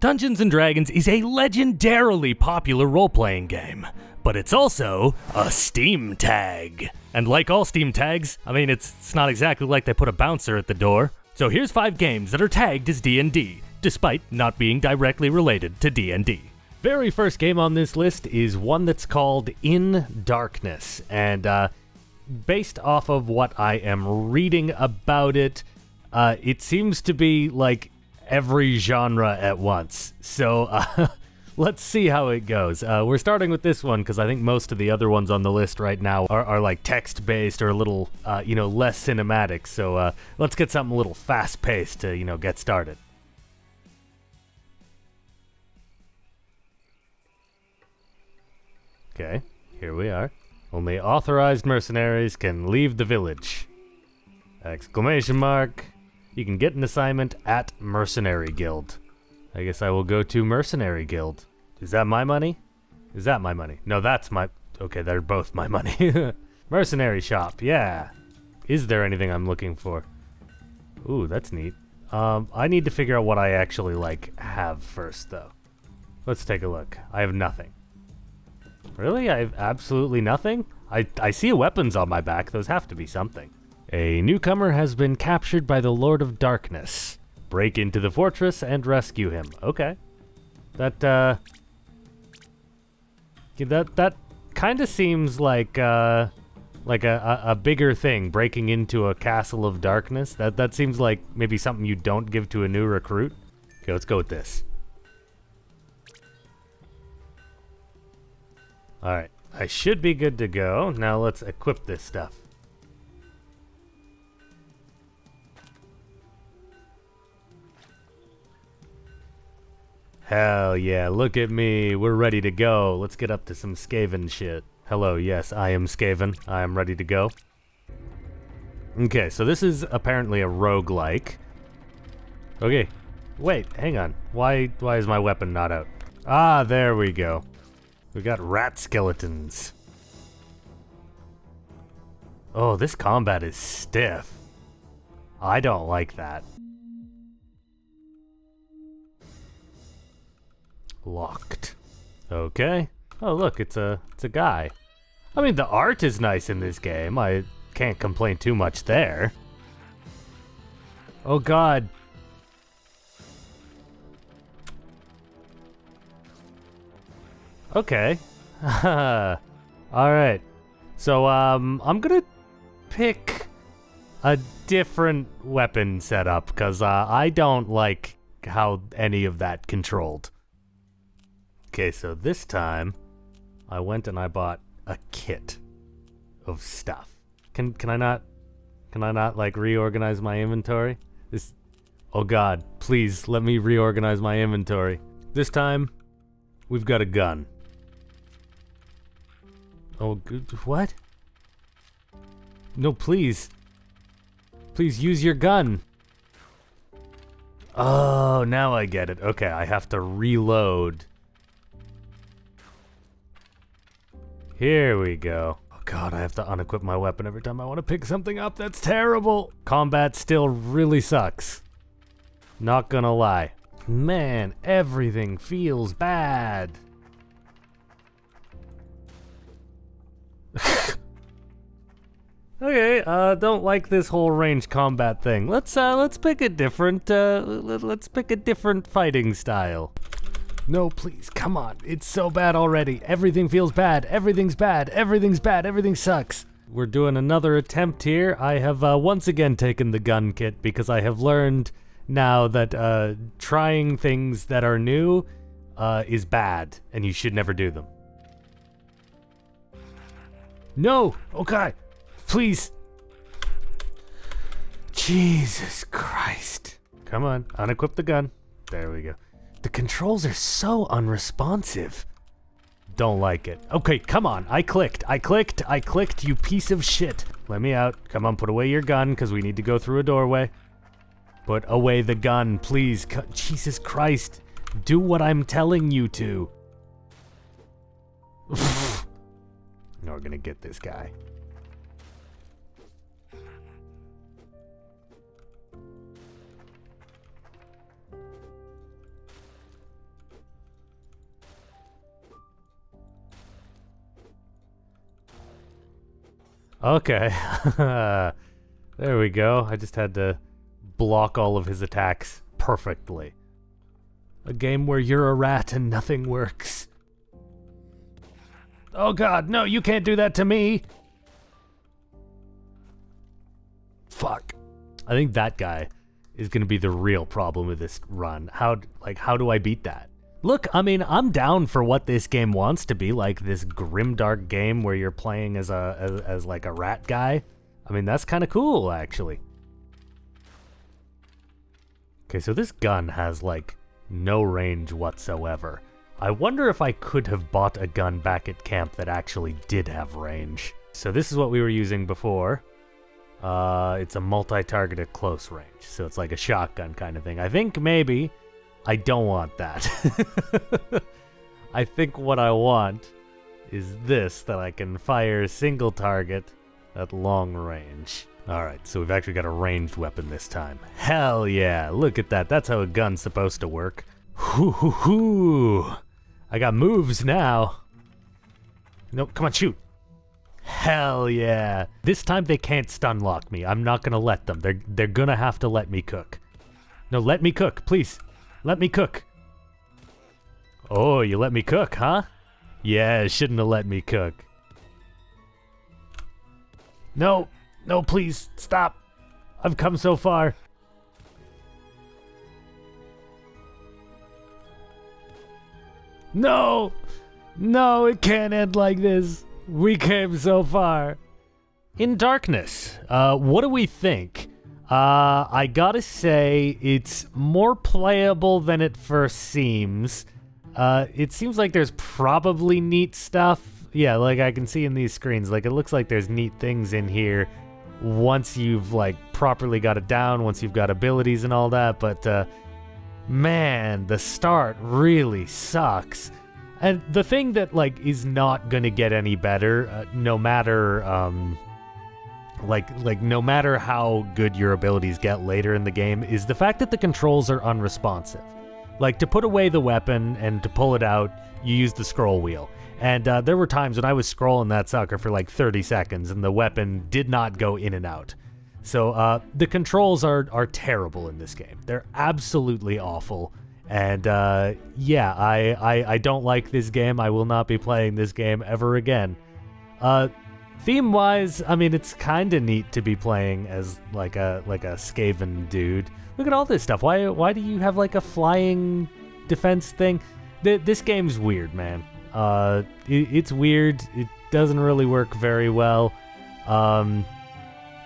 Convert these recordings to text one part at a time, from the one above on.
Dungeons & Dragons is a legendarily popular role-playing game, but it's also a Steam tag. And like all Steam tags, I mean, it's not exactly like they put a bouncer at the door. So here's 5 games that are tagged as D&D, despite not being directly related to D&D. Very first game on this list is one that's called In Darkness, and based off of what I am reading about it, it seems to be like every genre at once. So let's see how it goes. We're starting with this one because I think most of the other ones on the list right now are like text-based or a little, less cinematic. So let's get something a little fast-paced to, get started. Okay, here we are. Only authorized mercenaries can leave the village. Exclamation mark. You can get an assignment at Mercenary Guild. I guess I will go to Mercenary Guild. Is that my money? Is that my money? No, that's my... Okay, they're both my money. Mercenary shop, yeah. Is there anything I'm looking for? Ooh, that's neat. I need to figure out what I actually, have first, though. Let's take a look. I have nothing. Really? I have absolutely nothing? I see weapons on my back. Those have to be something. A newcomer has been captured by the Lord of Darkness. Break into the fortress and rescue him. Okay. That kind of seems like a bigger thing, breaking into a castle of darkness. That seems like maybe something you don't give to a new recruit. Okay, let's go with this. Alright, I should be good to go. Now let's equip this stuff. Hell yeah, look at me. We're ready to go. Let's get up to some Skaven shit. Hello, yes, I am Skaven. I am ready to go. Okay, so this is apparently a roguelike. Okay, wait, hang on. Why is my weapon not out? Ah, there we go. We got rat skeletons. Oh, this combat is stiff. I don't like that. Locked. Okay. Oh, look, it's a guy. I mean, the art is nice in this game. I can't complain too much there. Oh, God. Okay. Alright. So, I'm gonna pick a different weapon setup, because I don't like how any of that controlled. Okay, so this time, I went and I bought a kit of stuff. Can I not, reorganize my inventory? Oh God, please let me reorganize my inventory. This time, we've got a gun. Oh, what? No, please. Please use your gun. Oh, now I get it. Okay, I have to reload. Here we go. Oh God, I have to unequip my weapon every time I want to pick something up. That's terrible. Combat still really sucks. Not gonna lie. Man, everything feels bad. Okay, don't like this whole range combat thing. Let's pick a different fighting style. No, please, come on. It's so bad already. Everything feels bad. Everything's bad. Everything's bad. Everything sucks. We're doing another attempt here. I have once again taken the gun kit because I have learned now that trying things that are new is bad, and you should never do them. No! Okay! Please! Jesus Christ. Come on, unequip the gun. There we go. The controls are so unresponsive. Don't like it. Okay, come on. I clicked, you piece of shit. Let me out. Come on, put away your gun, because we need to go through a doorway. Put away the gun, please. Jesus Christ. Do what I'm telling you to. No, we're gonna get this guy. Okay. There we go. I just had to block all of his attacks perfectly. A game where you're a rat and nothing works. Oh god, no, you can't do that to me! Fuck. I think that guy is gonna be the real problem with this run. How do I beat that? Look, I mean, I'm down for what this game wants to be, like this grimdark game where you're playing as like a rat guy. I mean, that's kind of cool, actually. Okay, so this gun has, like, no range whatsoever. I wonder if I could have bought a gun back at camp that actually did have range. So this is what we were using before. It's a multi-target at close range, so it's like a shotgun kind of thing. I think maybe I don't want that. I think what I want is this, that I can fire a single target at long range. Alright, so we've actually got a ranged weapon this time. Hell yeah, look at that. That's how a gun's supposed to work. Hoo hoo hoo! I got moves now. No, come on, shoot. Hell yeah. This time they can't stun lock me. I'm not gonna let them. They're gonna have to let me cook. No, let me cook, please. Let me cook. Oh, you let me cook, huh? Yeah, shouldn't have let me cook. No, no, please, stop. I've come so far. No! No, it can't end like this. We came so far. In Darkness, what do we think? I gotta say, it's more playable than it first seems. It seems like there's probably neat stuff. Yeah, like I can see in these screens, like it looks like there's neat things in here once you've like properly got it down, once you've got abilities and all that, but man, the start really sucks. And the thing that like is not gonna get any better, no matter no matter how good your abilities get later in the game, is the fact that the controls are unresponsive. Like, to put away the weapon and to pull it out, you use the scroll wheel. And there were times when I was scrolling that sucker for like 30 seconds and the weapon did not go in and out. So the controls are terrible in this game. They're absolutely awful. And yeah, I don't like this game. I will not be playing this game ever again. Theme-wise, I mean, it's kind of neat to be playing as like a Skaven dude. Look at all this stuff. Why do you have like a flying defense thing? This game's weird, man. It's weird. It doesn't really work very well.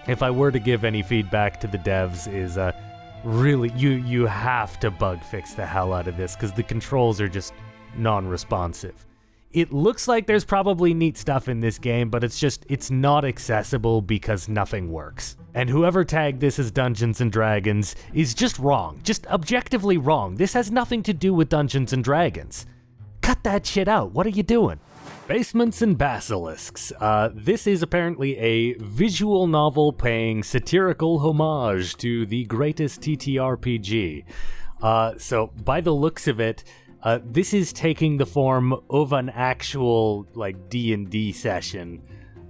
If I were to give any feedback to the devs, is really you have to bug fix the hell out of this because the controls are just non-responsive. It looks like there's probably neat stuff in this game, but it's not accessible because nothing works. And whoever tagged this as Dungeons and Dragons is just wrong. Just objectively wrong. This has nothing to do with Dungeons and Dragons. Cut that shit out. What are you doing? Basements and Basilisks. This is apparently a visual novel paying satirical homage to the greatest TTRPG. So by the looks of it, this is taking the form of an actual like D&D session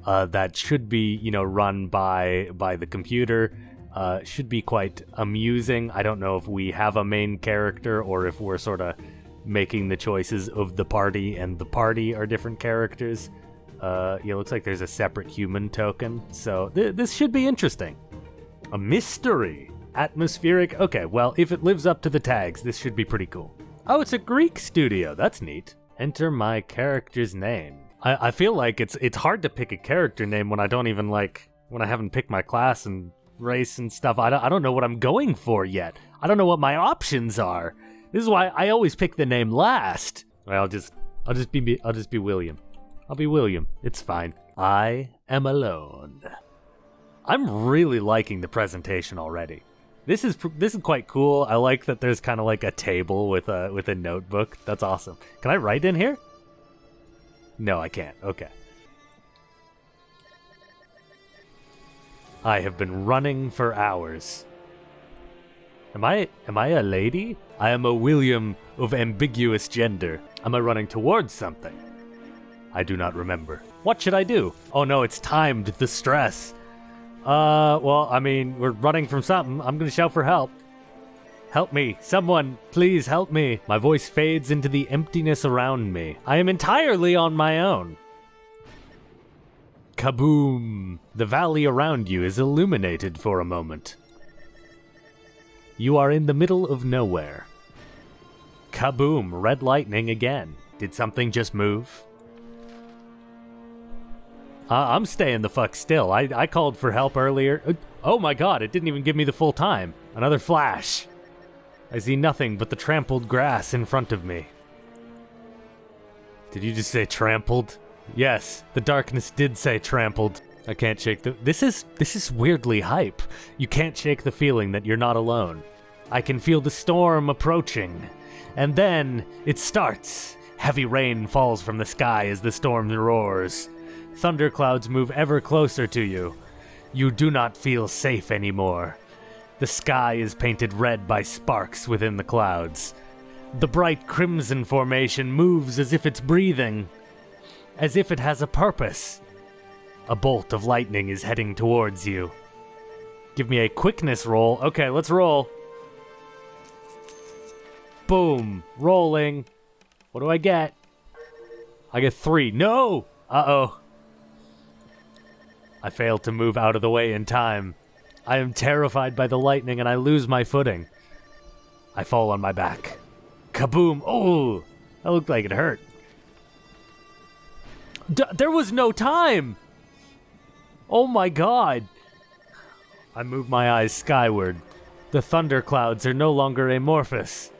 that should be, you know, run by the computer. Should be quite amusing. I don't know if we have a main character or if we're sort of making the choices of the party and the party are different characters. Yeah, looks like there's a separate human token, so this should be interesting. A mystery. Atmospheric. Okay, well, if it lives up to the tags, this should be pretty cool. Oh, it's a Greek studio. That's neat. Enter my character's name. I feel like it's hard to pick a character name when I don't even when I haven't picked my class and race and stuff. I don't know what I'm going for yet. I don't know what my options are. This is why I always pick the name last. I'll just be William. I'll be William. It's fine. I am alone. I'm really liking the presentation already. This is quite cool. I like that there's kind of like a table with a notebook. That's awesome. Can I write in here? No, I can't. Okay. I have been running for hours. Am I a lady? I am a William of ambiguous gender. Am I running towards something? I do not remember. What should I do? Oh no, it's timed, the stress. Well, I mean, we're running from something. I'm gonna shout for help. Help me. Someone, please help me. My voice fades into the emptiness around me. I am entirely on my own. Kaboom! The valley around you is illuminated for a moment. You are in the middle of nowhere. Kaboom! Red lightning again. Did something just move? I'm staying the fuck still. I called for help earlier. Oh my god, it didn't even give me the full time. Another flash. I see nothing but the trampled grass in front of me. Did you just say trampled? Yes, the darkness did say trampled. I can't shake the... This is weirdly hype. You can't shake the feeling that you're not alone. I can feel the storm approaching. And then it starts. Heavy rain falls from the sky as the storm roars. Thunderclouds move ever closer to you. You do not feel safe anymore. The sky is painted red by sparks within the clouds. The bright crimson formation moves as if it's breathing, as if it has a purpose. A bolt of lightning is heading towards you. Give me a quickness roll. Okay, let's roll. Boom. Rolling. What do I get? I get 3. No! Uh-oh. I failed to move out of the way in time. I am terrified by the lightning and I lose my footing. I fall on my back. Kaboom! Oh! That looked like it hurt. There was no time! Oh my god! I move my eyes skyward. The thunderclouds are no longer amorphous.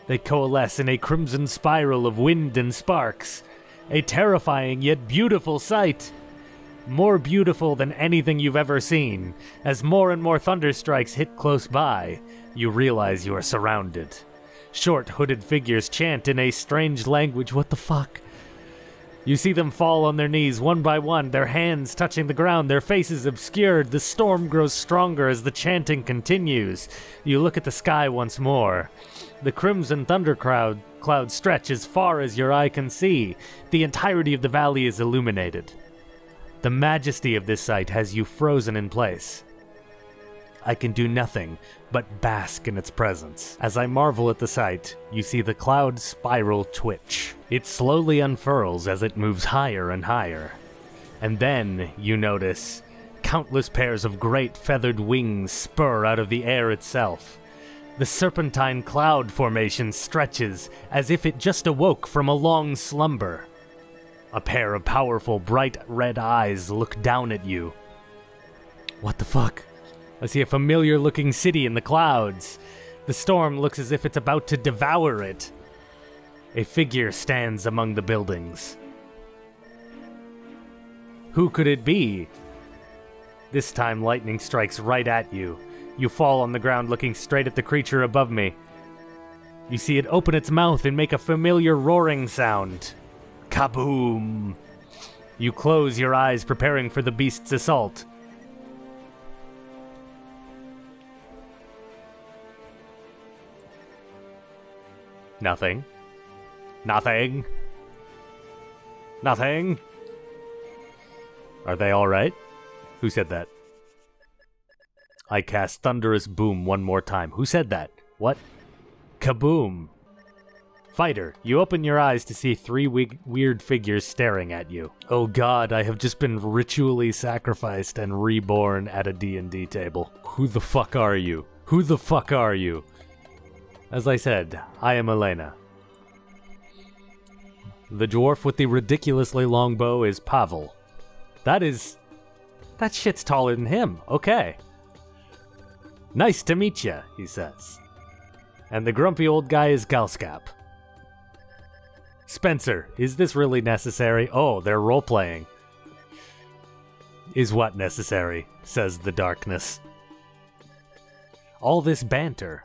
They coalesce in a crimson spiral of wind and sparks. A terrifying yet beautiful sight. More beautiful than anything you've ever seen. As more and more thunderstrikes hit close by, you realize you are surrounded. Short, hooded figures chant in a strange language. What the fuck? You see them fall on their knees one by one, their hands touching the ground, their faces obscured. The storm grows stronger as the chanting continues. You look at the sky once more. The crimson cloud stretch as far as your eye can see. The entirety of the valley is illuminated. The majesty of this sight has you frozen in place. I can do nothing but bask in its presence. As I marvel at the sight, you see the cloud spiral twitch. It slowly unfurls as it moves higher and higher. And then, you notice, countless pairs of great feathered wings spur out of the air itself. The serpentine cloud formation stretches as if it just awoke from a long slumber. A pair of powerful, bright red eyes look down at you. What the fuck? I see a familiar-looking city in the clouds. The storm looks as if it's about to devour it. A figure stands among the buildings. Who could it be? This time lightning strikes right at you. You fall on the ground looking straight at the creature above me. You see it open its mouth and make a familiar roaring sound. Kaboom! You close your eyes, preparing for the beast's assault. Nothing. Nothing. Nothing. Are they alright? Who said that? I cast Thunderous Boom one more time. Who said that? What? Kaboom! Fighter, you open your eyes to see 3 weird figures staring at you. Oh god, I have just been ritually sacrificed and reborn at a D&D table. Who the fuck are you? Who the fuck are you? As I said, I am Elena. The dwarf with the ridiculously long bow is Pavel. That shit's taller than him. Okay. Nice to meet ya, he says. And the grumpy old guy is Galskap. Spencer, is this really necessary? Oh, they're role-playing. Is what necessary? Says the darkness. All this banter.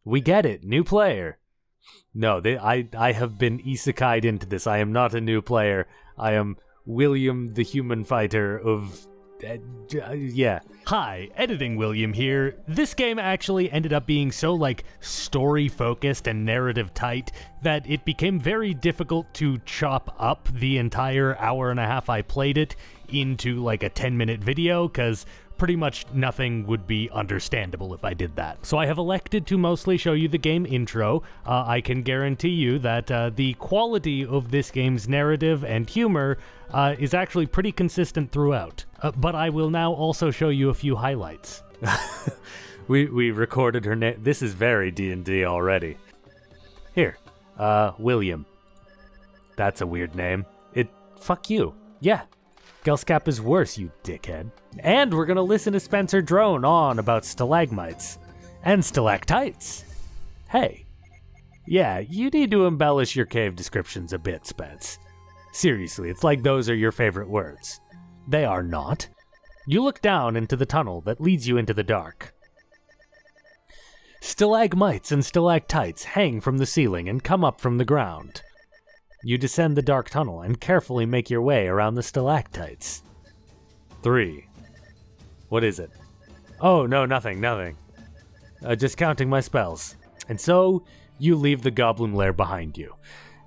We get it, new player. No, I have been isekai'd into this. I am not a new player. I am William the Human Fighter of yeah. Hi, Editing William here. This game actually ended up being so, like, story-focused and narrative-tight that it became very difficult to chop up the entire hour and a half I played it into, like, a 10-minute video, because pretty much nothing would be understandable if I did that. So I have elected to mostly show you the game intro. I can guarantee you that the quality of this game's narrative and humor is actually pretty consistent throughout. But I will now also show you a few highlights. we recorded her name. This is very D&D already. Here, William. That's a weird name. Fuck you. Yeah. Gelskap is worse, you dickhead. And we're gonna listen to Spencer drone on about stalagmites and stalactites. Hey, yeah, you need to embellish your cave descriptions a bit, Spence. Seriously, it's like those are your favorite words. They are not. You look down into the tunnel that leads you into the dark. Stalagmites and stalactites hang from the ceiling and come up from the ground. You descend the dark tunnel and carefully make your way around the stalactites. 3. What is it? Oh, no, nothing. Just counting my spells. And so, you leave the goblin lair behind you.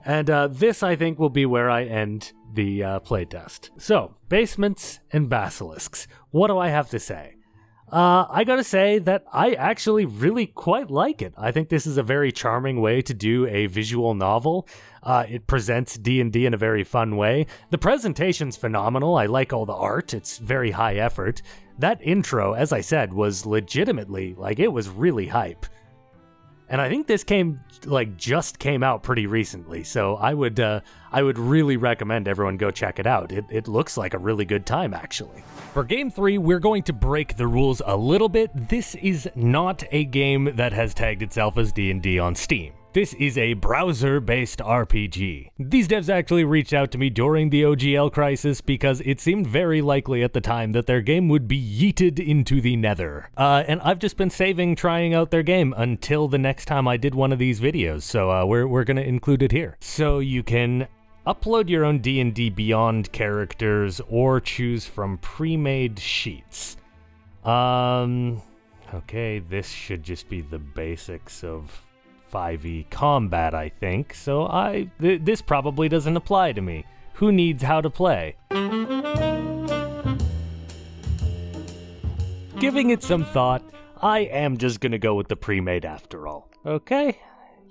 And this, I think, will be where I end the playtest. So, basements and basilisks. What do I have to say? I gotta say that I actually really quite like it. I think this is a very charming way to do a visual novel. It presents D&D in a very fun way. The presentation's phenomenal. I like all the art. It's very high effort. That intro, as I said, was legitimately, like, it was really hype. And I think this just came out pretty recently, so I would really recommend everyone go check it out. It looks like a really good time, actually. For Game 3, we're going to break the rules a little bit. This is not a game that has tagged itself as D&D on Steam. This is a browser-based RPG. These devs actually reached out to me during the OGL crisis because it seemed very likely at the time that their game would be yeeted into the nether. And I've just been saving trying out their game until the next time I did one of these videos, so we're gonna include it here. So you can upload your own D&D Beyond characters or choose from pre-made sheets. Okay, this should just be the basics of 5e combat, I think, so this probably doesn't apply to me. Who needs how to play? Giving it some thought, I am just gonna go with the pre-made after all. Okay?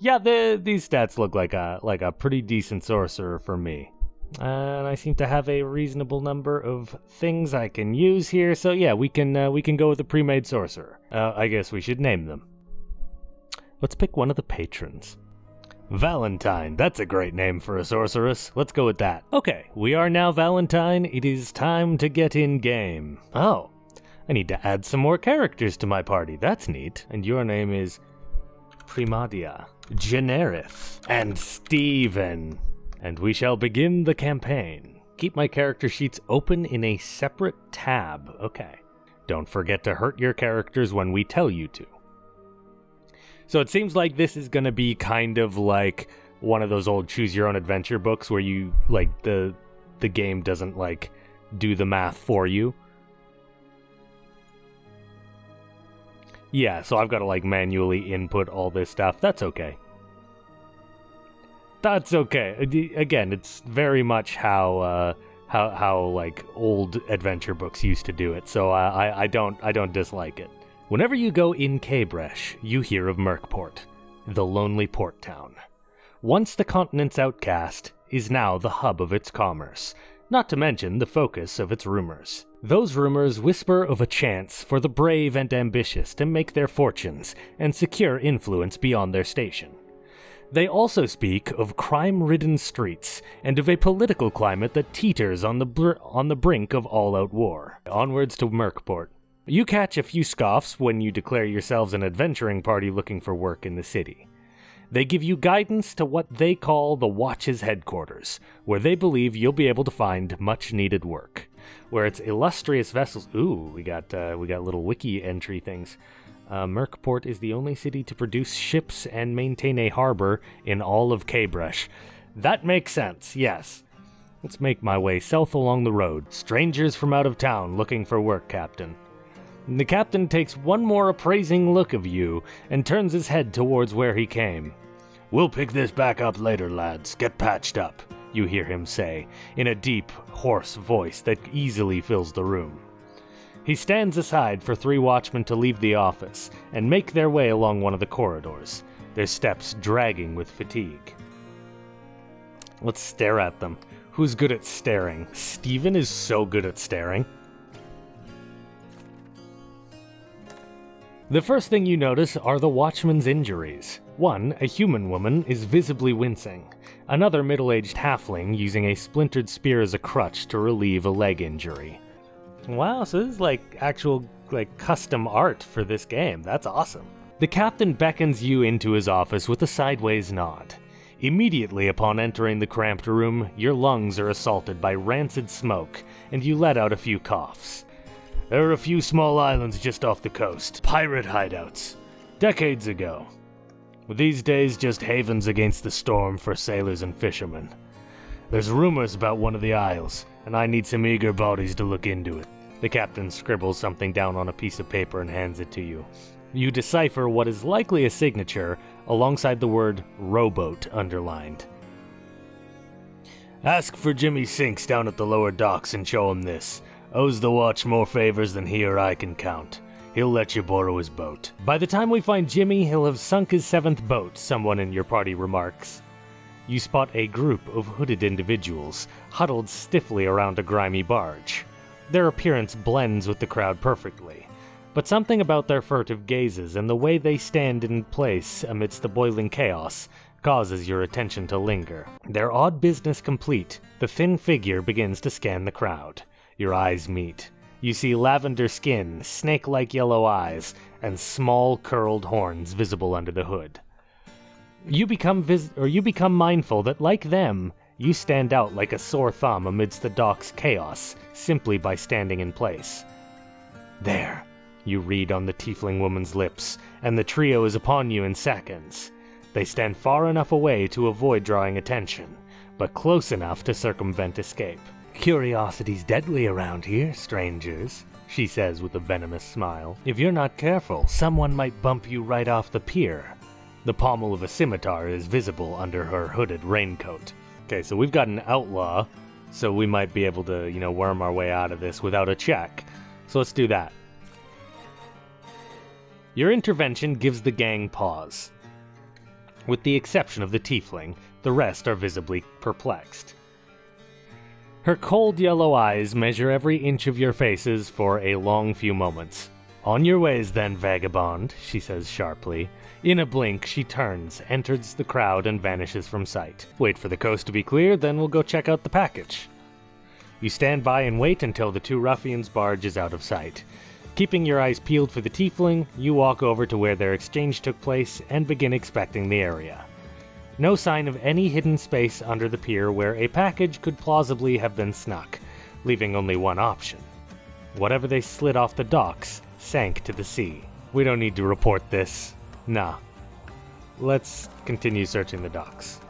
Yeah, these stats look like a pretty decent sorcerer for me. And I seem to have a reasonable number of things I can use here, so yeah, we can go with the pre-made sorcerer. I guess we should name them. Let's pick one of the patrons. Valentine, that's a great name for a sorceress. Let's go with that. Okay, we are now Valentine. It is time to get in game. Oh, I need to add some more characters to my party. That's neat. And your name is Primadia, Generith, and Steven. And we shall begin the campaign. Keep my character sheets open in a separate tab. Okay. Don't forget to hurt your characters when we tell you to. So it seems like this is going to be kind of like one of those old choose-your-own-adventure books where you, like, the game doesn't, like, do the math for you. Yeah, so I've got to, like, manually input all this stuff. That's okay. That's okay. Again, it's very much how like, old adventure books used to do it, so I don't dislike it. Whenever you go in Cabresh, you hear of Merkport, the lonely port town. Once the continent's outcast, is now the hub of its commerce, not to mention the focus of its rumors. Those rumors whisper of a chance for the brave and ambitious to make their fortunes and secure influence beyond their station. They also speak of crime-ridden streets and of a political climate that teeters on the brink of all-out war. Onwards to Merkport. You catch a few scoffs when you declare yourselves an adventuring party looking for work in the city. They give you guidance to what they call the Watch's headquarters, where they believe you'll be able to find much-needed work. Where its illustrious vessels... Ooh, we got little wiki entry things. Merkport is the only city to produce ships and maintain a harbor in all of Cabresh. That makes sense, yes. Let's make my way south along the road. Strangers from out of town looking for work, Captain. The captain takes one more appraising look of you and turns his head towards where he came. We'll pick this back up later, lads. Get patched up, you hear him say, in a deep, hoarse voice that easily fills the room. He stands aside for 3 watchmen to leave the office and make their way along one of the corridors, their steps dragging with fatigue. Let's stare at them. Who's good at staring? Steven is so good at staring. The first thing you notice are the watchman's injuries. One, a human woman, is visibly wincing. Another middle-aged halfling using a splintered spear as a crutch to relieve a leg injury. Wow, so this is like actual custom art for this game. That's awesome. The captain beckons you into his office with a sideways nod. Immediately upon entering the cramped room, your lungs are assaulted by rancid smoke, and you let out a few coughs. There are a few small islands just off the coast, pirate hideouts, decades ago. These days just havens against the storm for sailors and fishermen. There's rumors about one of the isles, and I need some eager bodies to look into it. The captain scribbles something down on a piece of paper and hands it to you. You decipher what is likely a signature alongside the word rowboat underlined. Ask for Jimmy Sinks down at the lower docks and show him this. Owes the watch more favors than he or I can count. He'll let you borrow his boat. By the time we find Jimmy, he'll have sunk his 7th boat, someone in your party remarks. You spot a group of hooded individuals, huddled stiffly around a grimy barge. Their appearance blends with the crowd perfectly, but something about their furtive gazes and the way they stand in place amidst the boiling chaos causes your attention to linger. Their odd business complete, the thin figure begins to scan the crowd. Your eyes meet. You see lavender skin, snake-like yellow eyes, and small curled horns visible under the hood. You become mindful that, like them, you stand out like a sore thumb amidst the dock's chaos simply by standing in place. There, you read on the tiefling woman's lips, and the trio is upon you in seconds. They stand far enough away to avoid drawing attention, but close enough to circumvent escape. Curiosity's deadly around here, strangers, she says with a venomous smile. If you're not careful, someone might bump you right off the pier. The pommel of a scimitar is visible under her hooded raincoat. Okay, so we've got an outlaw, so we might be able to, worm our way out of this without a check. So let's do that. Your intervention gives the gang pause. With the exception of the tiefling, the rest are visibly perplexed. Her cold yellow eyes measure every inch of your faces for a long few moments. On your ways then, vagabond, she says sharply. In a blink, she turns, enters the crowd, and vanishes from sight. Wait for the coast to be clear, then we'll go check out the package. You stand by and wait until the 2 ruffians' barge is out of sight. Keeping your eyes peeled for the tiefling, you walk over to where their exchange took place and begin inspecting the area. No sign of any hidden space under the pier where a package could plausibly have been snuck, leaving only one option. Whatever they slid off the docks sank to the sea. We don't need to report this. Nah. Let's continue searching the docks.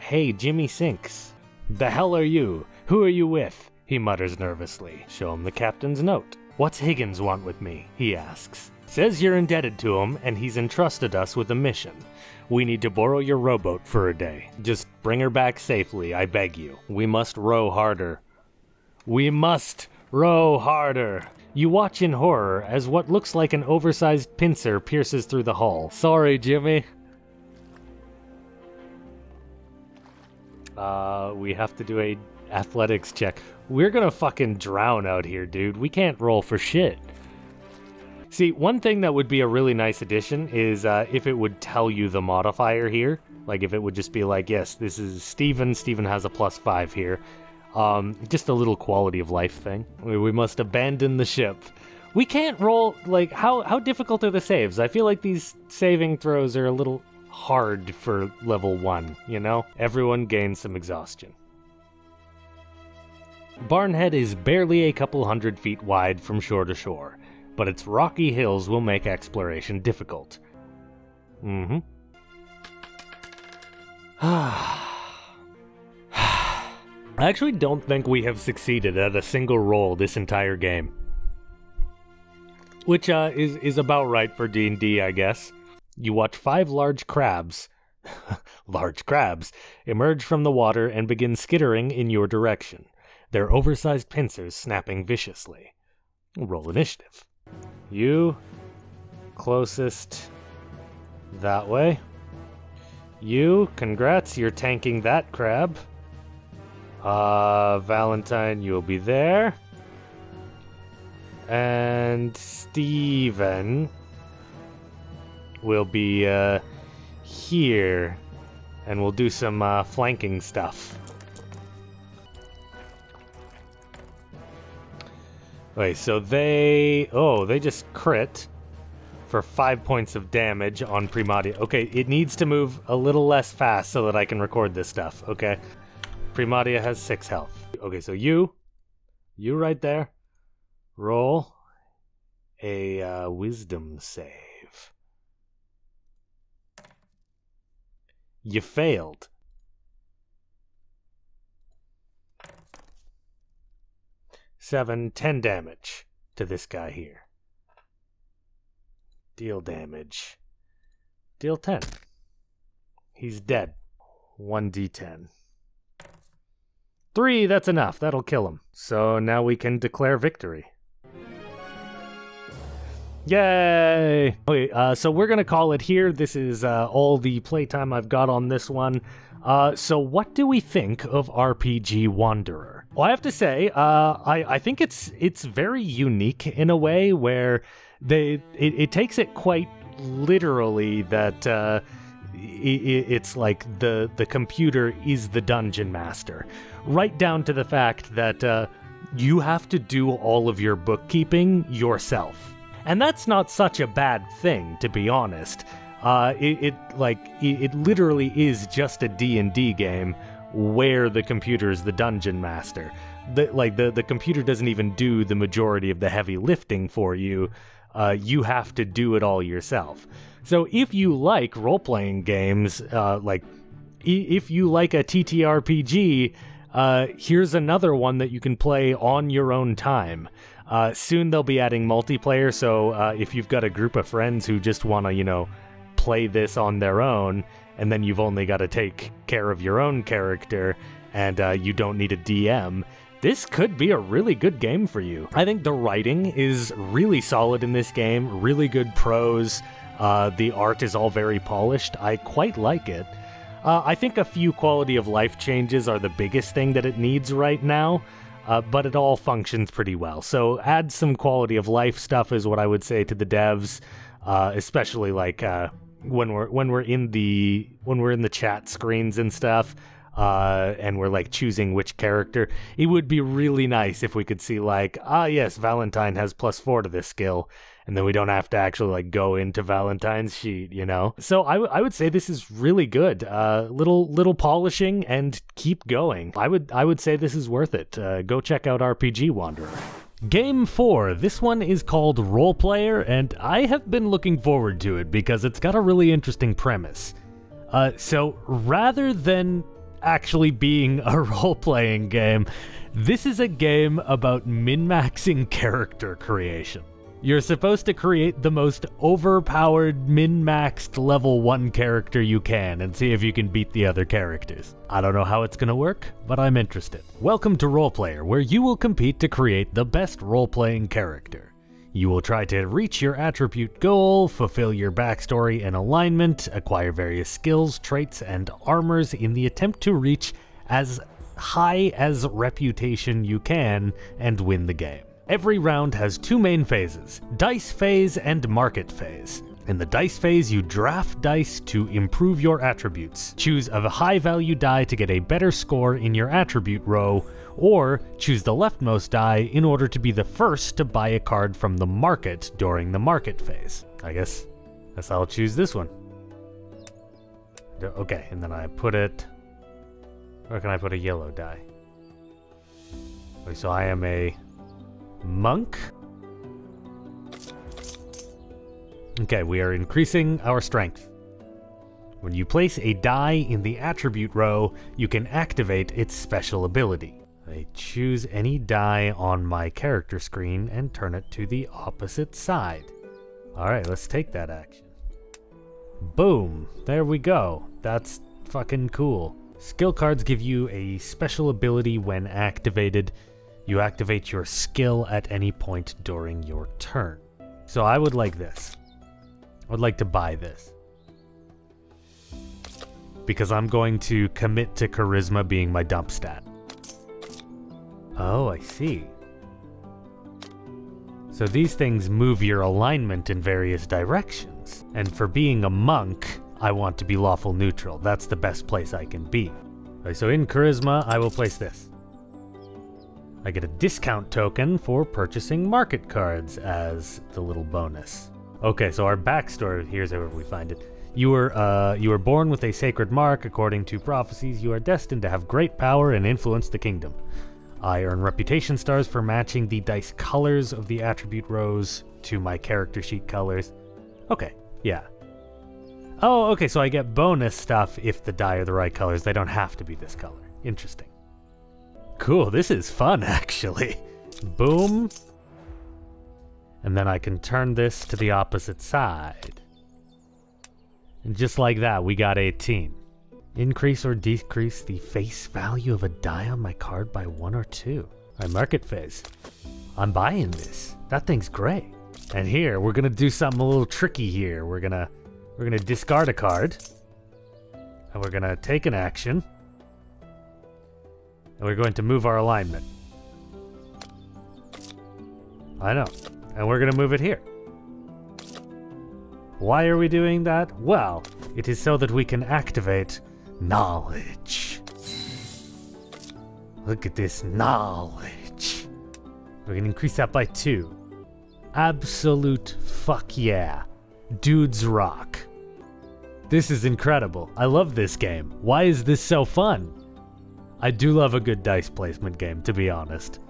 Hey, Jimmy Sinks. The hell are you? Who are you with? He mutters nervously. Show him the captain's note. What's Higgins want with me? He asks. Says you're indebted to him, and he's entrusted us with a mission. We need to borrow your rowboat for a day. Just bring her back safely, I beg you. We must row harder. We must row harder. You watch in horror as what looks like an oversized pincer pierces through the hull. Sorry, Jimmy. We have to do a athletics check. We're gonna fucking drown out here, dude. We can't roll for shit. See, one thing that would be a really nice addition is if it would tell you the modifier here. Like if it would just be like, yes, this is Steven. Steven has a +5 here. Just a little quality of life thing. We must abandon the ship. We can't roll, like, how difficult are the saves? I feel like these saving throws are a little hard for level 1, you know? Everyone gains some exhaustion. Barnhead is barely a couple 100 feet wide from shore to shore, but its rocky hills will make exploration difficult. I actually don't think we have succeeded at a single roll this entire game. Which is about right for D&D, I guess. You watch 5 large crabs, large crabs, emerge from the water and begin skittering in your direction, their oversized pincers snapping viciously. Roll initiative. You, closest that way. You, congrats, you're tanking that crab. Valentine, you'll be there. And Steven will be here, and we'll do some flanking stuff. Wait, so they just crit for 5 points of damage on Primatia. Okay, it needs to move a little less fast so that I can record this stuff, okay? Primatia has 6 health. Okay, so you right there. Roll a wisdom save. You failed. Seven, 10 damage to this guy here. Deal damage. Deal 10. He's dead. 1d10. 3, that's enough. That'll kill him. So now we can declare victory. Yay! Okay, so we're gonna call it here. This is all the playtime I've got on this one. So what do we think of RPG Wanderer? Well, I have to say, I think it's very unique in a way where it takes it quite literally that it's like the computer is the dungeon master, right down to the fact that you have to do all of your bookkeeping yourself. And that's not such a bad thing, to be honest. It literally is just a D&D game where the computer is the dungeon master. The computer doesn't even do the majority of the heavy lifting for you. You have to do it all yourself. So if you like role-playing games, if you like a TTRPG, here's another one that you can play on your own time. Soon they'll be adding multiplayer, so if you've got a group of friends who just want to, play this on their own, and then you've only got to take care of your own character, and you don't need a DM, this could be a really good game for you. I think the writing is really solid in this game, really good prose, the art is all very polished, I quite like it. I think a few quality of life changes are the biggest thing that it needs right now. But it all functions pretty well. So add some quality of life stuff is what I would say to the devs, especially like when we're in the chat screens and stuff, and we're like choosing which character. It would be really nice if we could see like, yes, Valentine has +4 to this skill, and then we don't have to actually like go into Valentine's sheet, So I would say this is really good. Little polishing and keep going. I would say this is worth it. Go check out RPG Wanderer. Game 4. This one is called Role Player, and I have been looking forward to it because it's got a really interesting premise. So rather than actually being a role-playing game, this is a game about min-maxing character creation. You're supposed to create the most overpowered, min-maxed level 1 character you can and see if you can beat the other characters. I don't know how it's gonna work, but I'm interested. Welcome to Roleplayer, where you will compete to create the best role-playing character. You will try to reach your attribute goal, fulfill your backstory and alignment, acquire various skills, traits, and armors in the attempt to reach as high as reputation you can and win the game. Every round has 2 main phases, dice phase and market phase. In the dice phase, you draft dice to improve your attributes. Choose a high value die to get a better score in your attribute row, or choose the leftmost die in order to be the first to buy a card from the market during the market phase. I guess I'll choose this one. Okay, and then I put it... Where can I put a yellow die? Okay, so I am a... monk. Okay, we are increasing our strength. When you place a die in the attribute row, you can activate its special ability. I choose any die on my character screen and turn it to the opposite side. Alright, let's take that action. Boom! There we go. That's fucking cool. Skill cards give you a special ability when activated. You activate your skill at any point during your turn. So I would like this. I would like to buy this. Because I'm going to commit to Charisma being my dump stat. Oh, I see. So these things move your alignment in various directions. And for being a monk, I want to be lawful neutral. That's the best place I can be. Okay, so in Charisma, I will place this. I get a discount token for purchasing market cards as the little bonus. Okay, so our backstory, here's where we find it. You were born with a sacred mark. According to prophecies, you are destined to have great power and influence the kingdom. I earn reputation stars for matching the dice colors of the attribute rows to my character sheet colors. Okay, yeah. Oh, okay, so I get bonus stuff if the die are the right colors. They don't have to be this color. Interesting. Cool, this is fun, actually. Boom. And then I can turn this to the opposite side. And just like that, we got 18. Increase or decrease the face value of a die on my card by 1 or 2. My market phase. I'm buying this. That thing's great. And here, we're gonna do something a little tricky here. We're gonna discard a card. And we're gonna take an action. And we're going to move our alignment. I know. And we're gonna move it here. Why are we doing that? Well, it is so that we can activate knowledge. Look at this knowledge. We can increase that by 2. Absolute fuck yeah. Dudes rock. This is incredible. I love this game. Why is this so fun? I do love a good dice placement game, to be honest.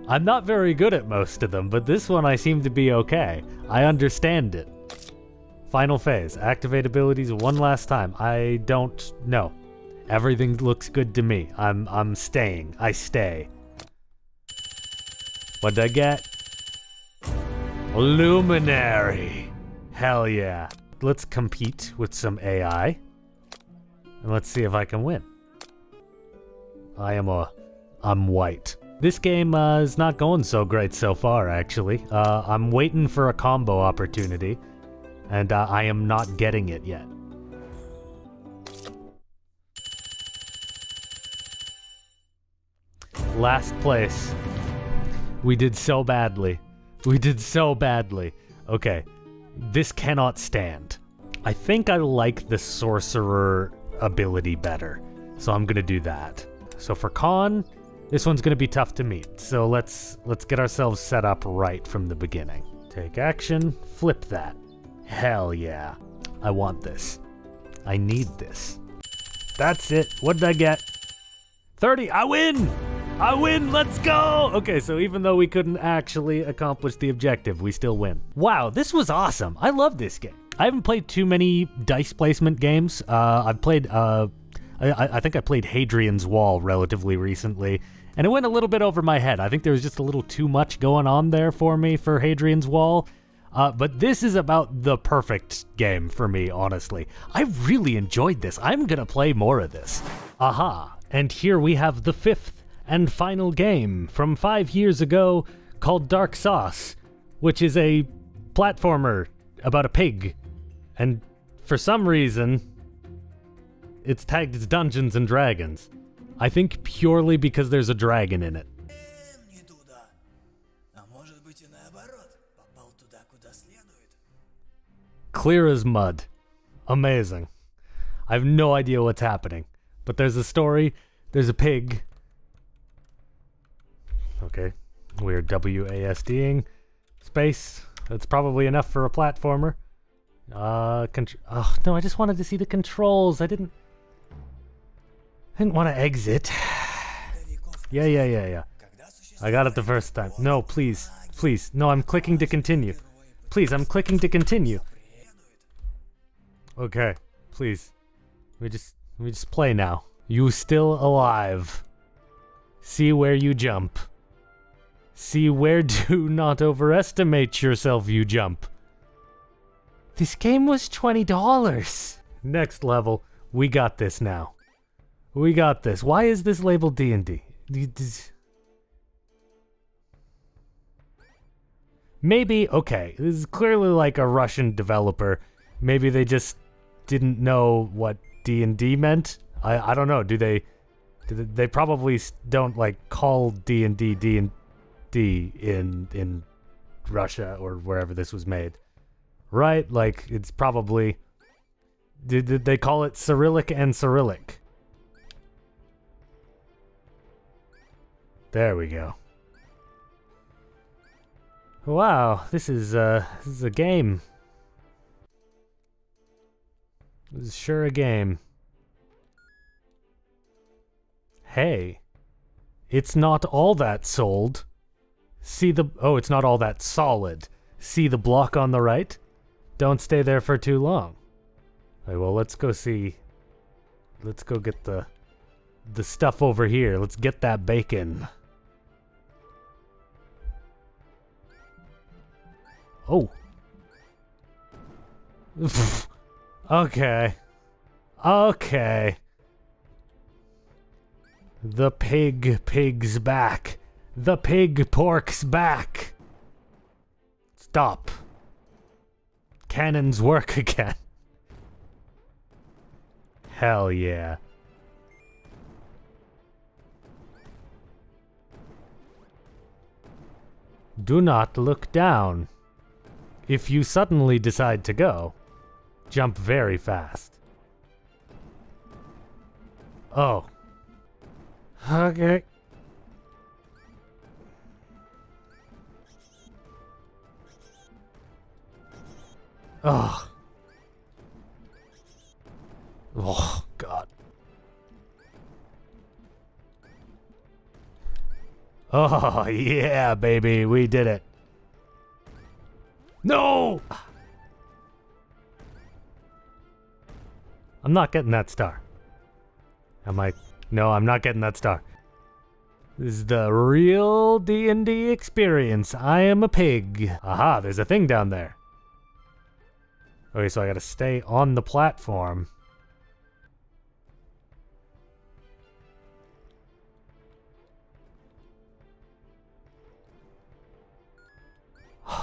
I'm not very good at most of them, but this one I seem to be okay. I understand it. Final phase. Activate abilities one last time. I don't know. Everything looks good to me. I'm staying. I stay. What'd I get? Luminary. Hell yeah. Let's compete with some AI. And let's see if I can win. I'm white. This game is not going so great so far, actually. I'm waiting for a combo opportunity, and I am not getting it yet. Last place. We did so badly. We did so badly. Okay, this cannot stand. I think I like the sorcerer ability better, so I'm gonna do that. So for con, this one's gonna be tough to meet, so let's get ourselves set up right from the beginning. Take action, flip that. Hell yeah. I want this. I need this. That's it. What did I get? 30. I win! I win! Let's go! Okay, so even though we couldn't actually accomplish the objective, we still win. Wow, this was awesome. I love this game. I haven't played too many dice placement games. I've played, I think I played Hadrian's Wall relatively recently, and it went a little bit over my head. I think there was just a little too much going on there for me for Hadrian's Wall. But this is about the perfect game for me, honestly. I really enjoyed this. I'm gonna play more of this. Aha, and here we have the 5th and final game from 5 years ago called Dark Sauce, which is a platformer about a pig. And for some reason, it's tagged as Dungeons and Dragons. I think purely because there's a dragon in it. Clear as mud. Amazing. I have no idea what's happening. But there's a story, there's a pig. Okay, we're WASDing. Space, that's probably enough for a platformer. Oh no, I just wanted to see the controls. I didn't want to exit. Yeah. I got it the first time. No, please. No, I'm clicking to continue. Please, I'm clicking to continue. Okay, please. We just play now. You still alive. See where you jump. See where do not overestimate yourself you jump. This game was $20. Next level. We got this now. We got this. Why is this labeled D&D? Maybe, okay, this is clearly like a Russian developer. Maybe they just didn't know what D&D meant. I don't know. Do they probably don't like call D&D D&D in Russia or wherever this was made, right? Like it's probably did they call it Cyrillic and Cyrillic? There we go. Wow, this is a game. This is sure a game. Hey, it's not all that sold. See the... Oh, it's not all that solid. See the block on the right? Don't stay there for too long. Okay, well, let's go see... Let's go get the stuff over here. Let's get that bacon. Oh. Okay. Okay. The pig's back. The pork's back. Stop. Cannons work again. Hell yeah. Do not look down. If you suddenly decide to go, jump very fast. Oh. Okay. Oh. Oh, God. Oh, yeah, baby, we did it. No! I'm not getting that star. Am I? No, I'm not getting that star. This is the real D&D experience. I am a pig. Aha, there's a thing down there. Okay, so I gotta stay on the platform.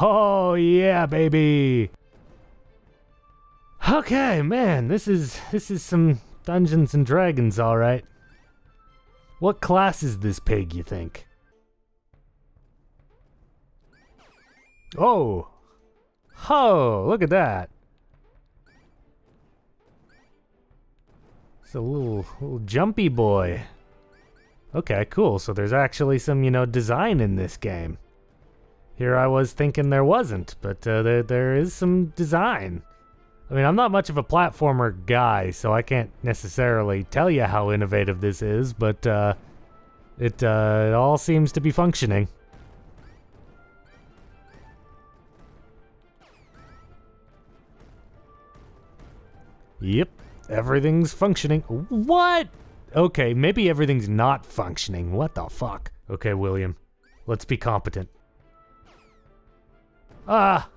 Oh yeah, baby. Okay, man, this is some Dungeons and Dragons, all right. What class is this pig, you think? Oh. Oh, look at that. It's a little jumpy boy. Okay, cool. So there's actually some, design in this game. Here I was thinking there wasn't, but there is some design. I mean, I'm not much of a platformer guy, so I can't necessarily tell you how innovative this is, but it all seems to be functioning. Yep, everything's functioning. What? Okay, maybe everything's not functioning. What the fuck? Okay, William, let's be competent. Ah!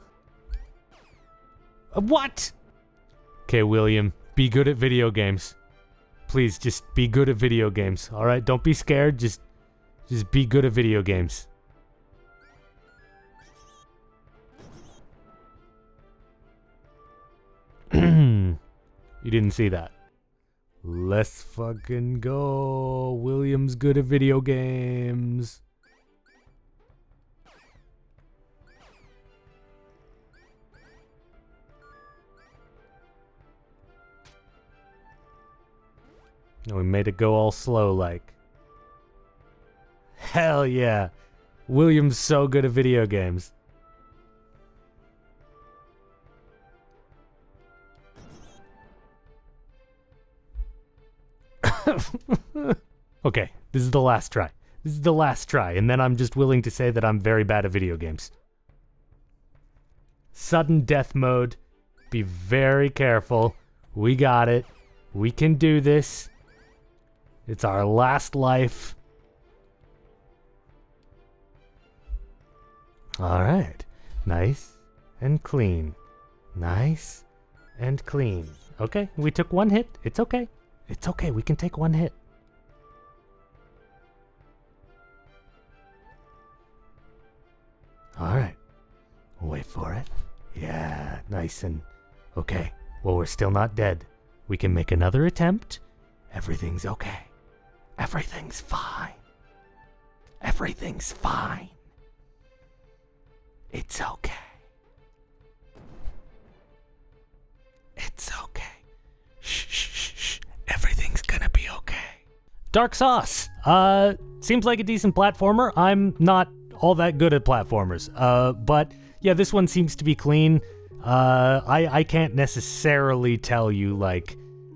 What? Okay, William, be good at video games. Please, just be good at video games, alright? Don't be scared, just be good at video games. You didn't see that. Let's fucking go. William's good at video games. We made it go all slow like. Hell yeah. William's so good at video games. Okay, this is the last try. This is the last try, and then I'm just willing to say that I'm very bad at video games. Sudden death mode. Be very careful. We got it. We can do this. It's our last life. All right. Nice and clean. Nice and clean. Okay, we took one hit. It's okay. It's okay. We can take one hit. All right. Wait for it. Yeah, nice and... Okay. Well, we're still not dead. We can make another attempt. Everything's okay. Everything's fine. Everything's fine. It's okay. It's okay. Shh, shh, shh, shh. Everything's gonna be okay. Dark Sauce. Seems like a decent platformer. I'm not all that good at platformers. But yeah, this one seems to be clean. I can't necessarily tell you like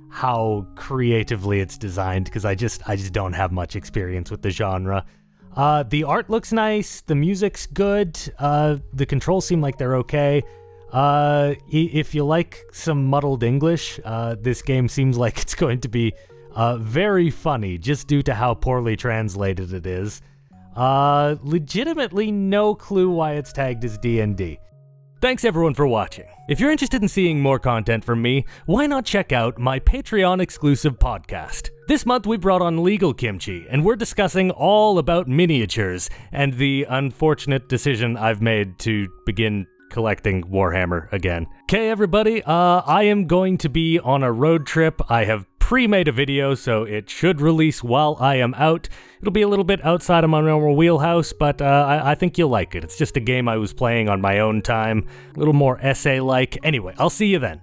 how creatively it's designed because I just don't have much experience with the genre. The art looks nice, the music's good, the controls seem like they're okay. If you like some muddled English, this game seems like it's going to be very funny just due to how poorly translated it is. Legitimately no clue why it's tagged as D&D. Thanks everyone for watching. If you're interested in seeing more content from me, why not check out my Patreon exclusive podcast. This month we brought on Legal Kimchi, and we're discussing all about miniatures and the unfortunate decision I've made to begin collecting Warhammer again. Okay everybody, I am going to be on a road trip. I have pre-made a video, so it should release while I am out. It'll be a little bit outside of my normal wheelhouse, but I think you'll like it. It's just a game I was playing on my own time, a little more essay-like. Anyway, I'll see you then.